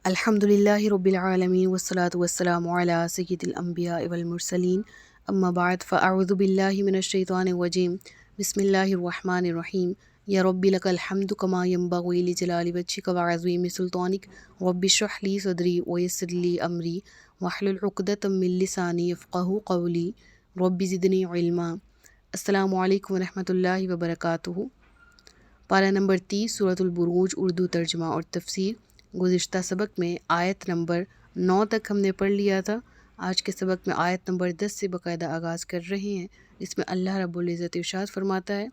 الحمدللہ رب العالمین والصلاة والسلام علی سید الانبیاء والمرسلین اما بعد فاعوذ باللہ من الشیطان الرجیم بسم اللہ الرحمن الرحیم یا رب لک الحمد کما ینبغی لجلال وجہک وعظیم سلطانک رب اشرح لی صدری ویسر لی امری واحلل عقدۃ من لسانی یفقہوا قولی رب زدنی علما۔ السلام علیکم ورحمۃ اللہ وبرکاتہ۔ پارہ نمبر 30 سورۃ البروج، اردو ترجمہ اور تفسیر۔ گزشتہ سبق میں آیت نمبر 9 تک ہم نے پڑھ لیا تھا۔ آج کے سبق میں آیت نمبر 10 سے باقاعدہ آغاز کر رہے ہیں، اس میں اللہ رب العزت ارشاد فرماتا ہے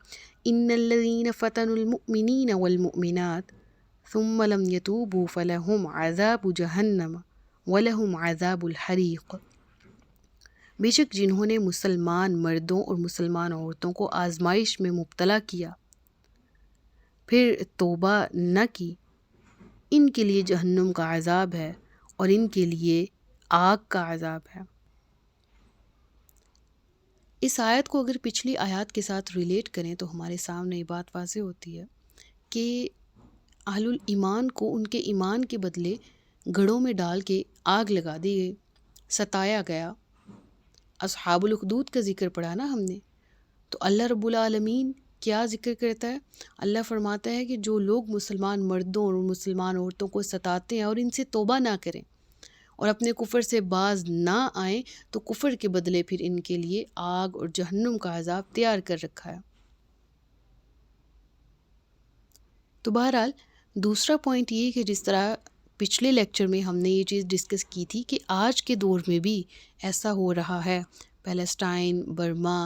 ان الذین فتنوا المؤمنین والمؤمنات ثم لم یتوبوا فلہم عذاب جہنم ولہم عذاب الحریق۔ بے شک جنہوں نے مسلمان مردوں اور مسلمان عورتوں کو آزمائش میں مبتلا کیا پھر توبہ نہ کی، ان کے لیے جہنم کا عذاب ہے اور ان کے لیے آگ کا عذاب ہے۔ اس آیت کو اگر پچھلی آیات کے ساتھ ریلیٹ کریں تو ہمارے سامنے یہ بات واضح ہوتی ہے کہ اہل الایمان کو ان کے ایمان کے بدلے گڑھوں میں ڈال کے آگ لگا دی گئی، ستایا گیا۔ اصحاب الاخدود کا ذکر پڑھا نا ہم نے، تو اللہ رب العالمین کیا ذکر کرتا ہے؟ اللہ فرماتا ہے کہ جو لوگ مسلمان مردوں اور مسلمان عورتوں کو ستاتے ہیں اور ان سے توبہ نہ کریں اور اپنے کفر سے باز نہ آئیں تو کفر کے بدلے پھر ان کے لیے آگ اور جہنم کا عذاب تیار کر رکھا ہے۔ تو بہرحال دوسرا پوائنٹ یہ کہ جس طرح پچھلے لیکچر میں ہم نے یہ چیز ڈسکس کی تھی کہ آج کے دور میں بھی ایسا ہو رہا ہے، پیلسٹائن، برما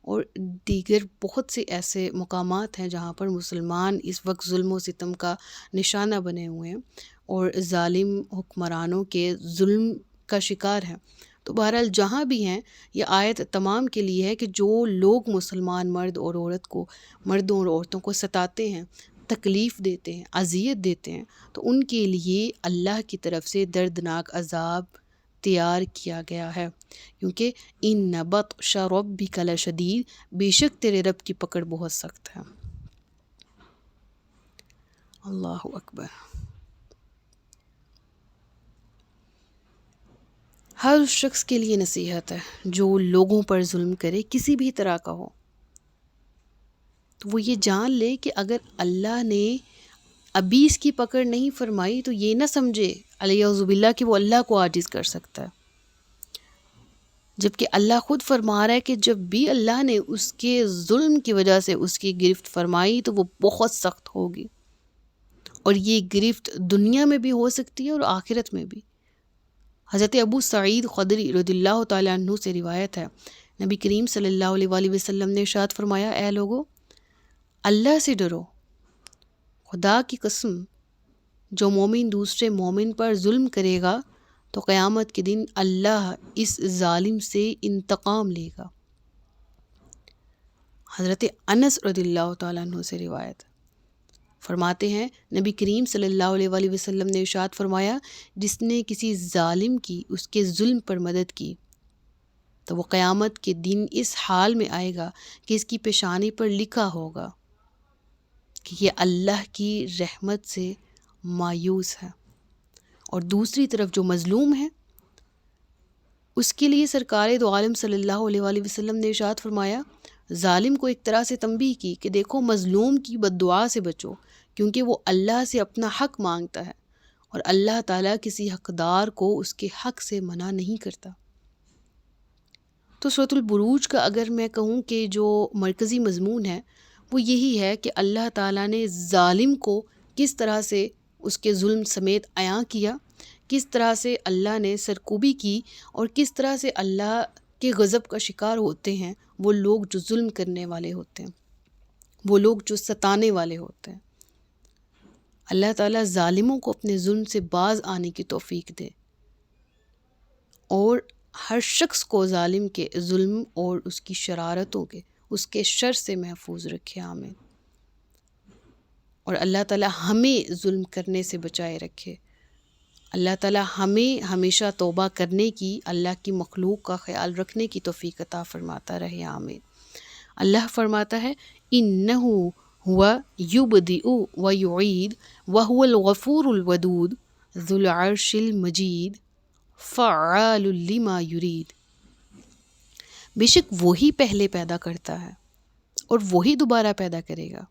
اور دیگر بہت سے ایسے مقامات ہیں جہاں پر مسلمان اس وقت ظلم و ستم کا نشانہ بنے ہوئے ہیں اور ظالم حکمرانوں کے ظلم کا شکار ہیں۔ تو بہرحال جہاں بھی ہیں، یہ آیت تمام کے لیے ہے کہ جو لوگ مسلمان مرد اور عورت کو، مردوں اور عورتوں کو ستاتے ہیں، تکلیف دیتے ہیں، اذیت دیتے ہیں، تو ان کے لیے اللہ کی طرف سے دردناک عذاب تیار کیا گیا ہے، کیونکہ ان بطش ربک لشدید، بے شک تیرے رب کی پکڑ بہت سخت ہے۔ اللہ اکبر۔ ہر اس شخص کے لیے نصیحت ہے جو لوگوں پر ظلم کرے، کسی بھی طرح کا ہو، تو وہ یہ جان لے کہ اگر اللہ نے ابھی اس کی پکڑ نہیں فرمائی تو یہ نہ سمجھے الیعوذ باللہ کہ وہ اللہ کو عاجز کر سکتا ہے، جبکہ اللہ خود فرما رہا ہے کہ جب بھی اللہ نے اس کے ظلم کی وجہ سے اس کی گرفت فرمائی تو وہ بہت سخت ہوگی، اور یہ گرفت دنیا میں بھی ہو سکتی ہے اور آخرت میں بھی۔ حضرت ابو سعید خدری رضی اللہ تعالیٰ عنہ سے روایت ہے، نبی کریم صلی اللہ علیہ وآلہ وسلم نے ارشاد فرمایا، اے لوگو اللہ سے ڈرو، خدا کی قسم جو مومن دوسرے مومن پر ظلم کرے گا تو قیامت کے دن اللہ اس ظالم سے انتقام لے گا۔ حضرت انس رضی اللہ تعالیٰ عنہ سے روایت فرماتے ہیں، نبی کریم صلی اللہ علیہ وآلہ وسلم نے ارشاد فرمایا، جس نے کسی ظالم کی اس کے ظلم پر مدد کی تو وہ قیامت کے دن اس حال میں آئے گا کہ اس کی پیشانی پر لکھا ہوگا کہ یہ اللہ کی رحمت سے مایوس ہے، اور دوسری طرف جو مظلوم ہے اس کے لیے سرکار دو عالم صلی اللہ علیہ وآلہ وسلم نے ارشاد فرمایا، ظالم کو ایک طرح سے تنبیہ کی کہ دیکھو مظلوم کی بد دعا سے بچو، کیونکہ وہ اللہ سے اپنا حق مانگتا ہے اور اللہ تعالیٰ کسی حقدار کو اس کے حق سے منع نہیں کرتا۔ تو سورۃ البروج کا اگر میں کہوں کہ جو مرکزی مضمون ہے وہ یہی ہے کہ اللہ تعالیٰ نے ظالم کو کس طرح سے اس کے ظلم سمیت عیاں کیا، کس طرح سے اللہ نے سرکوبی کی، اور کس طرح سے اللہ کے غضب کا شکار ہوتے ہیں وہ لوگ جو ظلم کرنے والے ہوتے ہیں، وہ لوگ جو ستانے والے ہوتے ہیں۔ اللہ تعالیٰ ظالموں کو اپنے ظلم سے باز آنے کی توفیق دے اور ہر شخص کو ظالم کے ظلم اور اس کی شرارتوں کے، اس کے شر سے محفوظ رکھے، آمین۔ اور اللہ تعالیٰ ہمیں ظلم کرنے سے بچائے رکھے، اللہ تعالیٰ ہمیں ہمیشہ توبہ کرنے کی، اللہ کی مخلوق کا خیال رکھنے کی توفیق عطا فرماتا رہے، آمین۔ اللہ فرماتا ہے انہ ہوا یبدئ و یعید وہو الغفور الودود ذو العرش المجید فعال لما یرید، بے شک وہی پہلے پیدا کرتا ہے اور وہی دوبارہ پیدا کرے گا،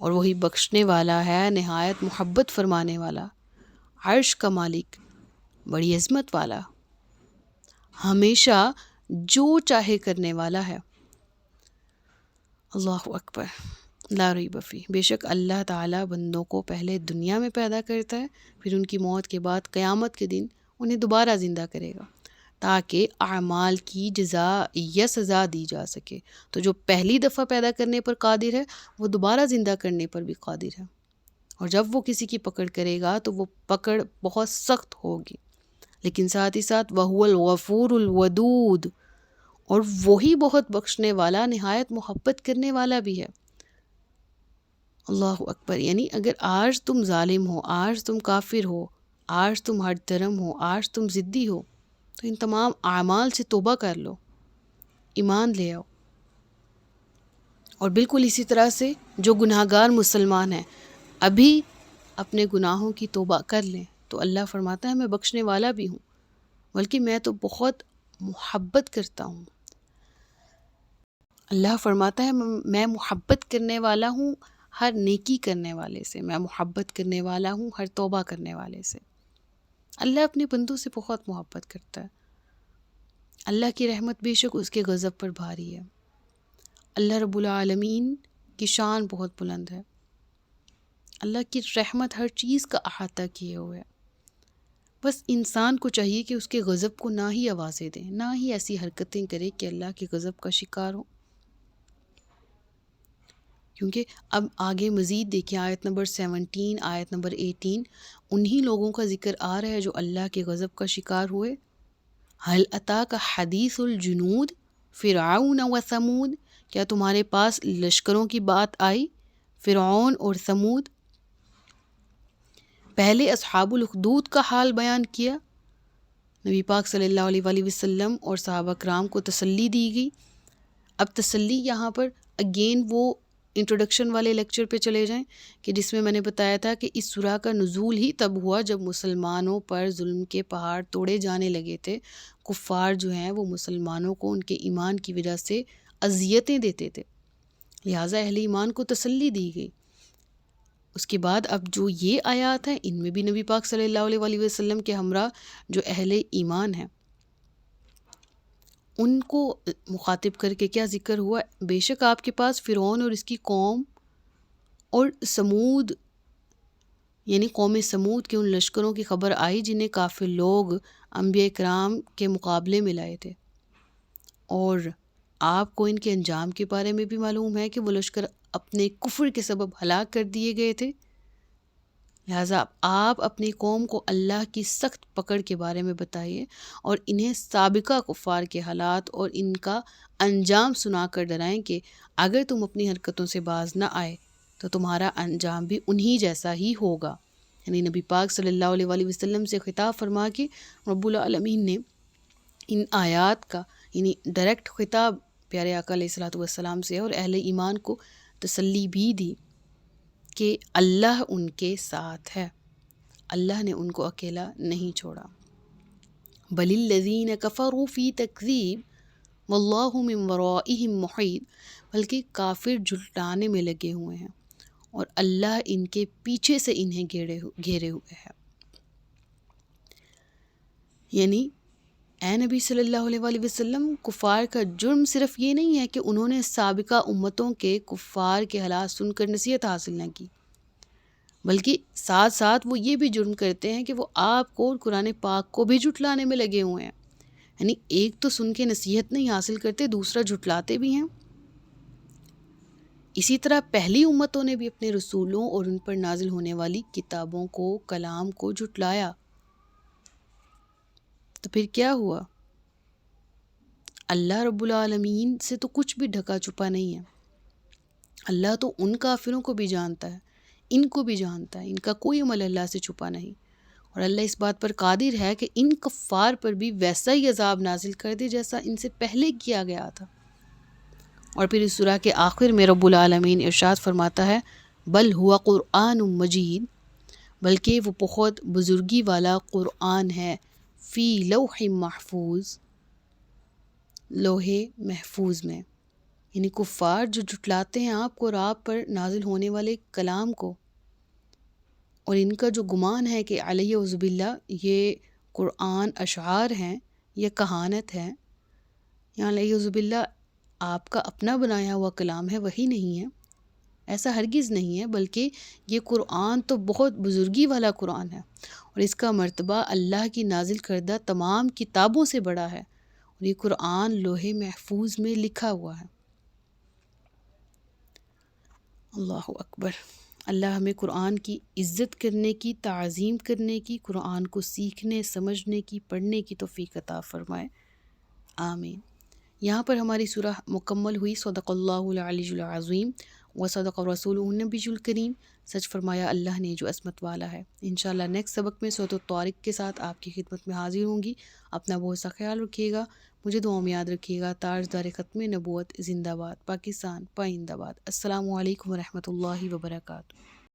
اور وہی بخشنے والا ہے، نہایت محبت فرمانے والا، عرش کا مالک، بڑی عظمت والا، ہمیشہ جو چاہے کرنے والا ہے۔ اللہ اکبر، لا ریب فیہ، بے شک اللہ تعالیٰ بندوں کو پہلے دنیا میں پیدا کرتا ہے، پھر ان کی موت کے بعد قیامت کے دن انہیں دوبارہ زندہ کرے گا تاکہ اعمال کی جزا یا سزا دی جا سکے۔ تو جو پہلی دفعہ پیدا کرنے پر قادر ہے وہ دوبارہ زندہ کرنے پر بھی قادر ہے، اور جب وہ کسی کی پکڑ کرے گا تو وہ پکڑ بہت سخت ہوگی، لیکن ساتھ ہی ساتھ وَهُوَ الْغَفُورُ الْوَدُودُ، اور وہی بہت بخشنے والا، نہایت محبت کرنے والا بھی ہے۔ اللہ اکبر، یعنی اگر آج تم ظالم ہو، آج تم کافر ہو، آج تم ہٹ درم ہو، آج تم ضدی ہو، تو ان تمام اعمال سے توبہ کر لو، ایمان لے آؤ۔ اور بالکل اسی طرح سے جو گناہ گار مسلمان ہیں ابھی اپنے گناہوں کی توبہ کر لیں تو اللہ فرماتا ہے میں بخشنے والا بھی ہوں، بلکہ میں تو بہت محبت کرتا ہوں۔ اللہ فرماتا ہے میں محبت کرنے والا ہوں ہر نیکی کرنے والے سے، میں محبت کرنے والا ہوں ہر توبہ کرنے والے سے۔ اللہ اپنے بندوں سے بہت محبت کرتا ہے۔ اللہ کی رحمت بے شک اس کے غضب پر بھاری ہے۔ اللہ رب العالمین کی شان بہت بلند ہے، اللہ کی رحمت ہر چیز کا احاطہ کیے ہوئے ہے۔ بس انسان کو چاہیے کہ اس کے غضب کو نہ ہی آوازیں دے، نہ ہی ایسی حرکتیں کرے کہ اللہ کے غضب کا شکار ہو۔ کیونکہ اب آگے مزید دیکھیں آیت نمبر 17، آیت نمبر 18، انہی لوگوں کا ذکر آ رہا ہے جو اللہ کے غضب کا شکار ہوئے۔ هل اتاک حدیث الجنود فرعون و ثمود، کیا تمہارے پاس لشکروں کی بات آئی، فرعون اور ثمود؟ پہلے اصحاب الاخدود کا حال بیان کیا، نبی پاک صلی اللہ علیہ وآلہ وسلم اور صحابہ کرام کو تسلی دی گئی۔ اب تسلی یہاں پر اگین وہ انٹروڈکشن والے لیکچر پہ چلے جائیں کہ جس میں نے بتایا تھا کہ اس سورہ کا نزول ہی تب ہوا جب مسلمانوں پر ظلم کے پہاڑ توڑے جانے لگے تھے۔ کفار جو ہیں وہ مسلمانوں کو ان کے ایمان کی وجہ سے اذیتیں دیتے تھے، لہٰذا اہل ایمان کو تسلی دی گئی۔ اس کے بعد اب جو یہ آیات ہیں ان میں بھی نبی پاک صلی اللہ علیہ وآلہ وسلم کے ہمراہ جو اہل ایمان ہیں ان کو مخاطب کر کے کیا ذکر ہوا، بے شک آپ کے پاس فرعون اور اس کی قوم اور سمود یعنی قوم سمود کے ان لشکروں کی خبر آئی جنہیں کافر لوگ انبیاء کرام کے مقابلے میں لائے تھے، اور آپ کو ان کے انجام کے بارے میں بھی معلوم ہے کہ وہ لشکر اپنے کفر کے سبب ہلاک کر دیے گئے تھے۔ لہٰذا آپ اپنی قوم کو اللہ کی سخت پکڑ کے بارے میں بتائیے اور انہیں سابقہ کفار کے حالات اور ان کا انجام سنا کر ڈرائیں کہ اگر تم اپنی حرکتوں سے باز نہ آئے تو تمہارا انجام بھی انہی جیسا ہی ہوگا۔ یعنی نبی پاک صلی اللہ علیہ وآلہ وسلم سے خطاب فرما کے رب العالمین نے ان آیات کا یعنی ڈائریکٹ خطاب پیارے آقا علیہ الصلوۃ والسلام سے اور اہل ایمان کو تسلی بھی دی کہ اللہ ان کے ساتھ ہے، اللہ نے ان کو اکیلا نہیں چھوڑا۔ بل الذین کفروا فی تکذیب واللہ من ورائہم محیط، بلکہ کافر جھٹلانے میں لگے ہوئے ہیں اور اللہ ان کے پیچھے سے انہیں گھیرے ہوئے ہے۔ یعنی اے نبی صلی اللہ علیہ وآلہ وسلم، کفار کا جرم صرف یہ نہیں ہے کہ انہوں نے سابقہ امتوں کے کفار کے حالات سن کر نصیحت حاصل نہ کی، بلکہ ساتھ ساتھ وہ یہ بھی جرم کرتے ہیں کہ وہ آپ کو اور قرآن پاک کو بھی جھٹلانے میں لگے ہوئے ہیں۔ یعنی ایک تو سن کے نصیحت نہیں حاصل کرتے، دوسرا جھٹلاتے بھی ہیں۔ اسی طرح پہلی امتوں نے بھی اپنے رسولوں اور ان پر نازل ہونے والی کتابوں کو، کلام کو جھٹلایا، تو پھر کیا ہوا؟ اللہ رب العالمین سے تو کچھ بھی ڈھکا چھپا نہیں ہے، اللہ تو ان کافروں کو بھی جانتا ہے، ان کو بھی جانتا ہے، ان کا کوئی عمل اللہ سے چھپا نہیں، اور اللہ اس بات پر قادر ہے کہ ان کفار پر بھی ویسا ہی عذاب نازل کر دے جیسا ان سے پہلے کیا گیا تھا۔ اور پھر اس سورہ کے آخر میں رب العالمین ارشاد فرماتا ہے بل ہوا قرآن مجید، بلکہ وہ بہت بزرگی والا قرآن ہے، فی لوح محفوظ، لوح محفوظ میں۔ یعنی کفار جو جھٹلاتے ہیں آپ کو اور آپ پر نازل ہونے والے کلام کو، اور ان کا جو گمان ہے کہ علیہ عزب باللہ یہ قرآن اشعار ہیں یا کہانت ہے یا علیہ عزب باللہ آپ کا اپنا بنایا ہوا کلام ہے، وہی نہیں ہے، ایسا ہرگز نہیں ہے، بلکہ یہ قرآن تو بہت بزرگی والا قرآن ہے اور اس کا مرتبہ اللہ کی نازل کردہ تمام کتابوں سے بڑا ہے، اور یہ قرآن لوح محفوظ میں لکھا ہوا ہے۔ اللہ اکبر۔ اللہ ہمیں قرآن کی عزت کرنے کی، تعظیم کرنے کی، قرآن کو سیکھنے، سمجھنے کی، پڑھنے کی توفیق عطا فرمائے، آمین۔ یہاں پر ہماری سورہ مکمل ہوئی۔ صدق اللہ العلی العظیم و صدق رسولہ النبی الکریم۔ سچ فرمایا اللہ نے جو عصمت والا ہے۔ انشاءاللہ نیکسٹ سبق میں سورۃ الطارق کے ساتھ آپ کی خدمت میں حاضر ہوں گی۔ اپنا بہت سا خیال رکھیے گا، مجھے دعاؤں میں یاد رکھیے گا۔ تاجدار ختم نبوت زندہ باد، پاکستان پائندہ باد۔ السلام علیکم ورحمۃ اللہ وبرکاتہ۔